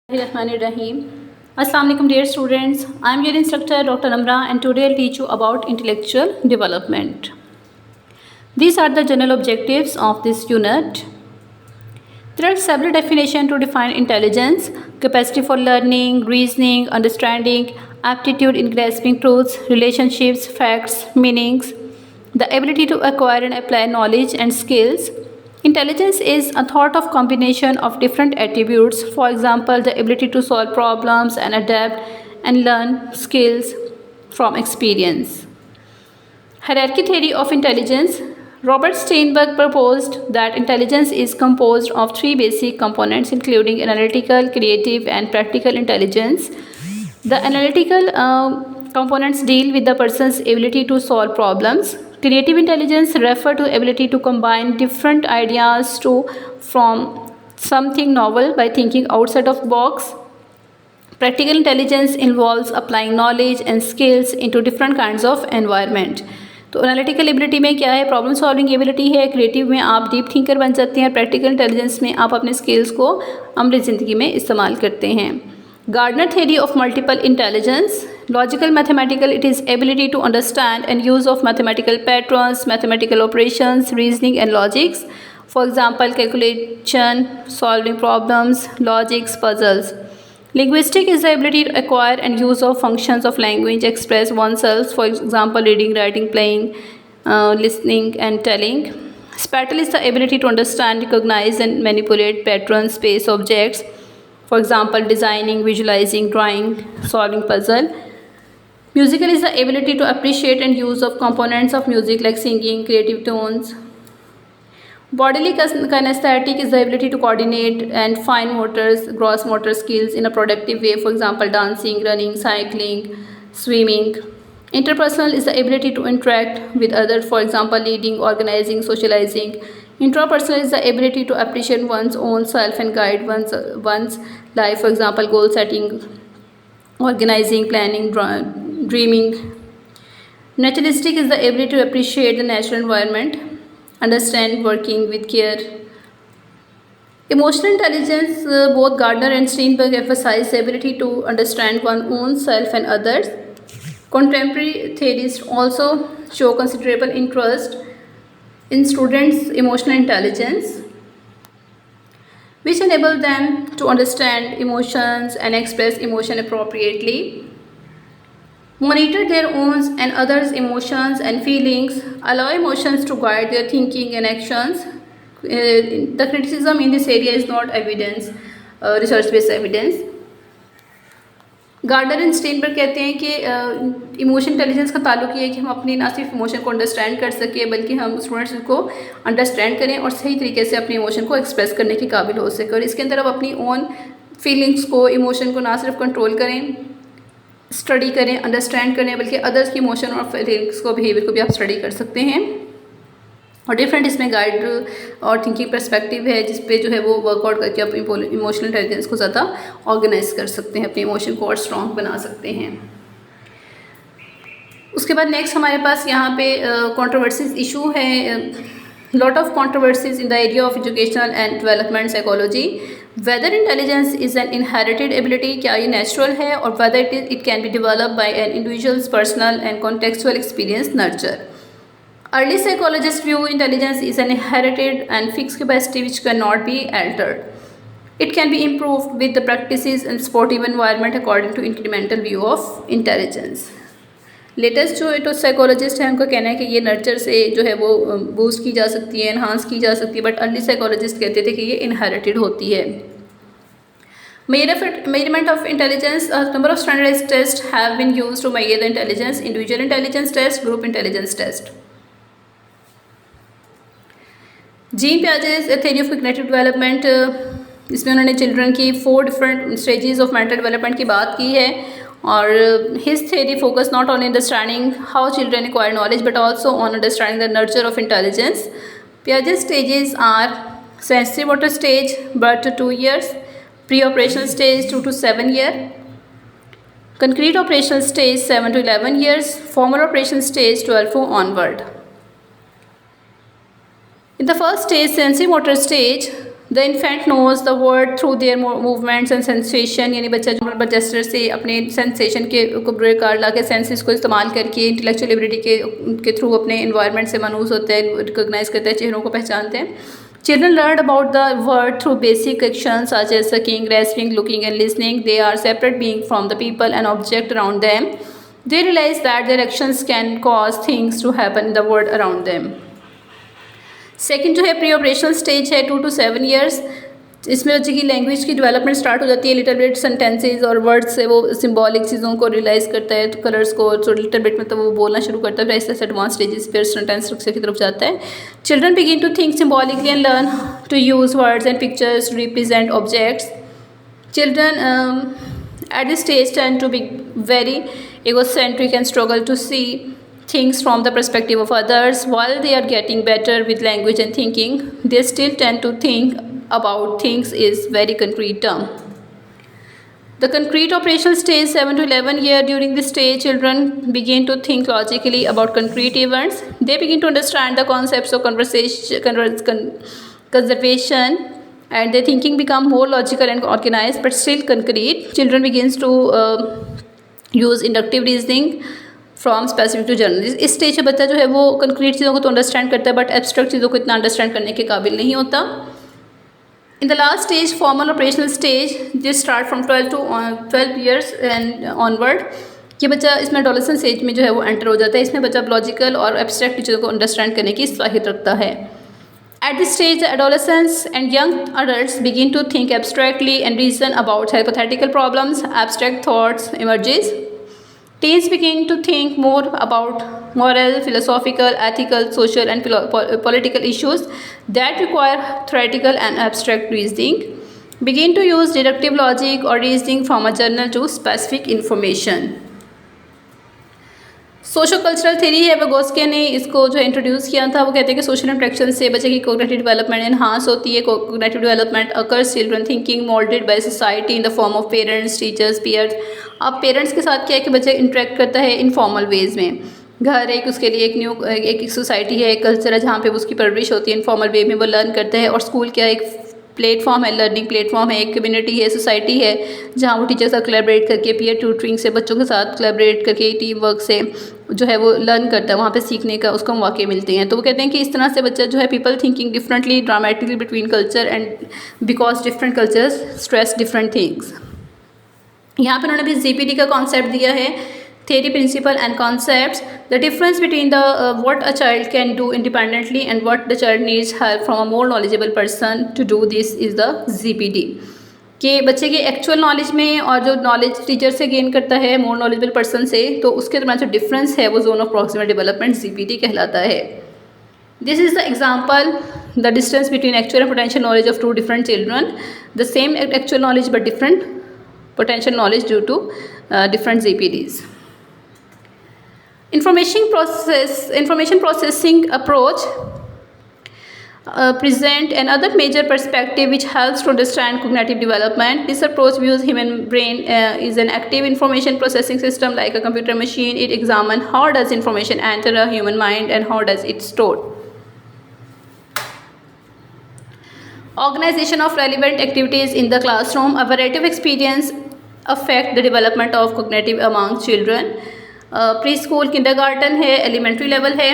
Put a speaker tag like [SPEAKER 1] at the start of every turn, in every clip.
[SPEAKER 1] Bismillahirrahmanirrahim. Assalamu alaikum dear students. I am your instructor Dr. Amra and today I'll teach you about intellectual development. These are the general objectives of this unit. There are several definitions to define intelligence: capacity for learning, reasoning, understanding, aptitude in grasping truths, relationships, facts, meanings, the ability to acquire and apply knowledge and skills. Intelligence is a thought of combination of different attributes, for example, the ability to solve problems and adapt and learn skills from experience. Hierarchy theory of intelligence. Robert Steinberg proposed that intelligence is composed of three basic components, including analytical, creative, and practical intelligence. The analytical components deal with the person's ability to solve problems. Creative intelligence refers to ability to combine different ideas to form something novel by thinking outside of the box. Practical intelligence involves applying knowledge and skills into different kinds of environment. तो analytical ability में क्या है, problem solving ability है. Creative में आप deep thinker बन जाते हैं. प्रैक्टिकल इंटेलिजेंस में आप अपने स्किल्स को अमली ज़िंदगी में इस्तेमाल करते हैं. Gardner theory of multiple intelligence. Logical mathematical, it is ability to understand and use of mathematical patterns, mathematical operations, reasoning and logics. For example, calculation, solving problems, logics, puzzles. Linguistic is the ability to acquire and use of functions of language, express oneself, for example, reading, writing, playing, listening and telling. Spatial is the ability to understand, recognize and manipulate patterns, space, objects. For example, designing, visualizing, drawing, solving puzzle. Musical is the ability to appreciate and use of components of music like singing, creative tones. Bodily kinesthetic is the ability to coordinate and fine motors, gross motor skills in a productive way. For example, dancing, running, cycling, swimming. Interpersonal is the ability to interact with others. For example, leading, organizing, socializing. Intrapersonal is the ability to appreciate one's own self and guide one's life. For example, goal setting, organizing, planning, dreaming. Naturalistic is the ability to appreciate the natural environment, understand, working with care. Emotional intelligence, both Gardner and Steinberg emphasize the ability to understand one's own self and others. Contemporary theorists also show considerable interest in students' emotional intelligence, which enable them to understand emotions and express emotion appropriately, monitor their own and others' emotions and feelings, allow emotions to guide their thinking and actions. The criticism in this area is not evidence, research-based evidence. Gardner and Sternberg कहते हैं कि emotion intelligence का ताल्लुक ये है कि हम अपनी ना सिर्फ इमोशन को अंडरस्टैंड कर सकें बल्कि हम स्टूडेंट्स को अंडरस्टैंड करें और सही तरीके से अपने इमोशन को एक्सप्रेस करने के काबिल हो सके. और इसके अंदर आप अपनी ओन फीलिंग्स को, इमोशन को ना सिर्फ कंट्रोल करें, स्टडी करें, अंडरस्टैंड करें, बल्कि अदर्स की इमोशन और फीलिंग्स को, बिहेवियर को भी आप स्टडी कर सकते हैं. और डिफरेंट इसमें गाइड और थिंकिंग पर्सपेक्टिव है जिस पे जो है वो वर्कआउट करके आप इमोशनल इंटेलिजेंस को ज़्यादा ऑर्गेनाइज कर सकते हैं, अपने इमोशन को और स्ट्रॉन्ग बना सकते हैं. उसके बाद नेक्स्ट हमारे पास यहाँ पे कंट्रोवर्सीज इशू है. Lot of controversies in the area of educational and development psychology. Whether intelligence is an inherited ability, क्या ये नेचुरल है, और whether it can be develop by an individuals personal and contextual experience nurture. Early psychologists view intelligence is an inherited and fixed capacity which cannot be altered. It can be improved with the practices and supportive environment according to incremental view of intelligence. Latest जो psychologist हैं उनका कहना है कि ये nurture से जो है वो बूस्ट की जा सकती है, एनहांस की जा सकती है, बट अर्ली साइकोलॉजिस्ट कहते थे कि ये इनहेरिटेड होती है. Measurement of intelligence. A number of standardized tests have been used to measure the intelligence: individual intelligence test, group intelligence test. Jean Piaget's theory of cognitive development, इसमें उन्होंने children की 4 different stages of mental development की बात की है. और his theory focus not only understanding how children acquire knowledge but also on understanding the nurture of intelligence. Piaget's stages are sensory motor stage, birth to 2 years, pre-operational stage 2 to 7 years, concrete operational stage 7 to 11 years, formal operational stage 12 onward. In the first stage, sensory motor stage, the infant knows the world through their movements and sensation, यानी बच्चा जो gesture से अपने sensation के card ला के senses को इस्तेमाल करके इंटेलेक्चुअल एबिलिटी के थ्रू अपने इन्वायरमेंट से मनूस होता है, रिकोगनाइज करता है, चेहरों को पहचानते हैं. Children learn about the world through basic actions such as sucking, grasping, looking and listening. They are separate beings from the people and object around them. They realize that their actions can cause things to happen in the world around them. Second जो है pre operational stage है 2 to 7 years. इसमें बच्चे की language की development start हो जाती है. लिटिल बिट सेंटेंसेज और वर्ड्स से वो सिंबॉलिक चीज़ों को रियलाइज़ करता है, तो कलर्स को तो लिटिल बिट मतलब वो बोलना शुरू करता है. फिर ऐसे एडवांस स्टेजेस फिर सेंटेंस स्ट्रक्चर की तरफ जाता है. Children begin to think symbolically and learn to use words and pictures to represent objects. Children at this stage tend to be very egocentric and struggle to see things from the perspective of others. While they are getting better with language and thinking, they still tend to think about things is very concrete term. The concrete operational stage 7 to 11 year. During this stage, children begin to think logically about concrete events. They begin to understand the concepts of conservation, and their thinking become more logical and organized, but still concrete. Children begins to use inductive reasoning from specific to general. इस stage पे बच्चा जो है वो concrete चीज़ों को तो understand करता है, बट एब्स्ट्रैक्ट चीज़ों को इतना अंडरस्टैंड करने के काबिल नहीं होता. In the last stage formal operational stage, this start from 12 years and onward. ये बच्चा इसमें एडोलेसेंस एज में जो है वो एंटर हो जाता है. इसमें बच्चा लॉजिकल और एब्स्ट्रैक्ट चीज़ों को अंडरस्टैंड करने की सलाहियत रखता है. At this stage, the adolescents and young adults begin to think abstractly and reason about hypothetical problems. Abstract thoughts emerges. Teens begin to think more about moral, philosophical, ethical, social and political issues that require theoretical and abstract reasoning. Begin to use deductive logic or reasoning from a journal to specific information. Socio cultural theory है, विगोस्की ने इसको जो introduce किया था. वो कहते हैं कि सोशल इंटरेक्शन से बच्चे की कोग्निटिव डेवलपमेंट एनहांस होती है. Cognitive development occurs children thinking moulded by society in the form of parents, teachers, peers. अब पेरेंट्स के साथ क्या है कि बच्चा इंटरेक्ट करता है इनफॉर्मल वेज में. घर एक उसके लिए एक सोसाइटी है, एक कल्चर है जहाँ पे उसकी परवरिश होती है. इनफॉर्मल वे में वो लर्न करता है. और स्कूल क्या एक प्लेटफॉर्म है, लर्निंग प्लेटफॉर्म है, एक कम्युनिटी है, सोसाइटी है, जहाँ वो टीचर साथ कोलैबोरेट करके पीयर ट्यूटरिंग से बच्चों के साथ कोलैबोरेट करके टीम वर्क से जो है वो लर्न करता है. वहाँ पे सीखने का उसको मौके मिलते हैं. तो वो कहते हैं कि इस तरह से बच्चा जो है people thinking differently dramatically between culture and because different cultures stress different things. यहाँ पर उन्होंने भी जीपीडी का कॉन्सेप्ट दिया है, theory, principle and concepts. The difference between the what a child can do independently and what the child needs help from a more knowledgeable person to do this is the ZPD. कि बच्चे के actual knowledge में और जो knowledge teacher से gain करता है more knowledgeable person से, तो उसके दरम्यान जो डिफरेंस है वो zone of proximal development ZPD कहलाता है. This is the example the distance between actual and potential knowledge of two different children. The same actual knowledge but different potential knowledge due to different ZPDs. Information processing approach present another major perspective which helps to understand cognitive development. This approach views human brain is an active information processing system like a computer machine. It examines how does information enter a human mind and how does it stored. Organization of relevant activities in the classroom. A variety of experience affect the development of cognitive among children. Pre school kindergarten है, elementary level है.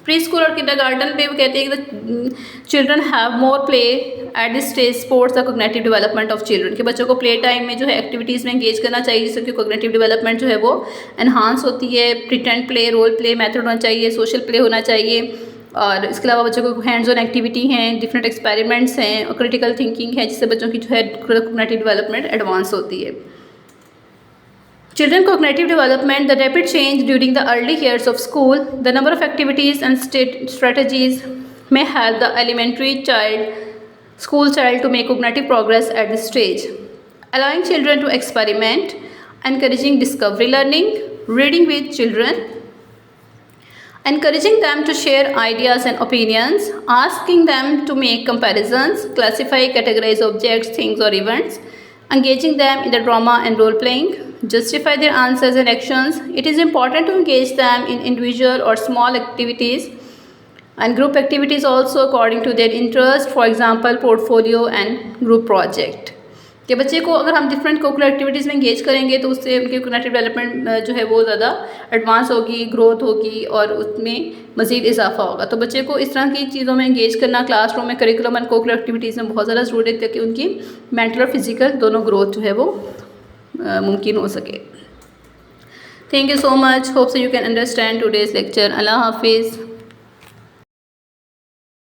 [SPEAKER 1] Pre school और kindergarten पे वो कहते हैं कि children have more play at this stage sports the cognitive development of children. के बच्चों को प्ले टाइम में जो है एक्टिविटीज़ में एंगेज करना चाहिए जिससे कि कोग्निटिव डेवलपमेंट जो है वो एनहांस होती है. Pretend play, role play method होना चाहिए, सोशल प्ले होना चाहिए. और इसके अलावा बच्चों को हैंड्स ऑन एक्टिविटी हैं, डिफरेंट एक्सपेरिमेंट्स हैं और क्रिटिकल थिंकिंग है जिससे बच्चों की जो है कोग्निटिव डेवलपमेंट एडवांस होती है. Children cognitive development, the rapid change during the early years of school, the number of activities and strategies may help the school child to make cognitive progress at this stage. Allowing children to experiment, encouraging discovery learning, reading with children, encouraging them to share ideas and opinions, asking them to make comparisons, classify, categorize objects, things or events, engaging them in the drama and role playing, justify their answers and actions. It is important to engage them in individual or small activities and group activities also according to their interest, for example portfolio and group project। कि बच्चे को अगर हम different कोकुलर activities में engage करेंगे तो उससे उनकी कोग्निटिव डेवलपमेंट जो है वो ज़्यादा एडवांस होगी, ग्रोथ होगी और उसमें मज़ीद इजाफा होगा। तो बच्चे को इस तरह की चीज़ों में इंगेज करना क्लासरूम में करिकुलम एंड कोकुलर एक्टिविटीज़ में बहुत ज़्यादा ज़रूरी है ताकि उनकी मेंटल और फिजिकल दोनों ग्रोथ जो है वो मुमकिन हो सके। Thank you so much, hope so you can understand today's lecture. Allah हाफिज़।